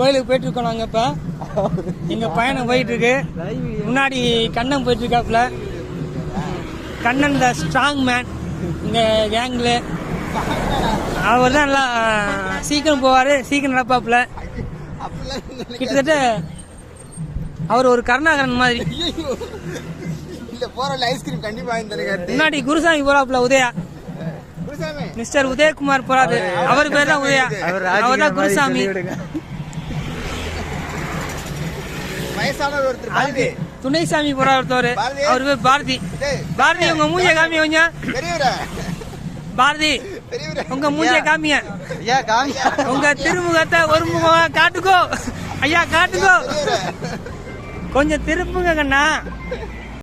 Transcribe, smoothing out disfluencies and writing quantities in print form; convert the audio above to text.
கோயிலுக்கு போயிட்டு இருக்கோம் நாங்கள். இப்போ எங்கள் பயணம் போயிட்டு இருக்கு. முன்னாடி கண்ணன் போயிட்டு இருக்காப்புல. கண்ணன் த ஸ்ட்ராங் மேன் இங்கே கேங்கில். அவர் தான் நல்லா சீக்கிரம் போவார், சீக்கிரம் நடப்பாப்புல. கிட்டத்தட்ட அவர் ஒரு கருணாகரன் மாதிரி. முன்னாடி குருசாமி போறாப்புல, உதயா மிஸ்டர் உதயகுமார் போறாரு. அவர் பேர் தான் உதயா, அவர் தான் குருசாமி. துணைசாமி போறாரு ஒருத்தவர், அவர் பேர் பாரதி. பாரதி உங்க மூஞ்சிய காமிய கொஞ்சம். பாரதி உங்க மூஞ்சிய காமிய. உங்க திருமுகத்தை ஒரு முகம் காட்டுக்கோ ஐயா, காட்டுக்கோ. கொஞ்சம் திருப்புங்க கண்ணா.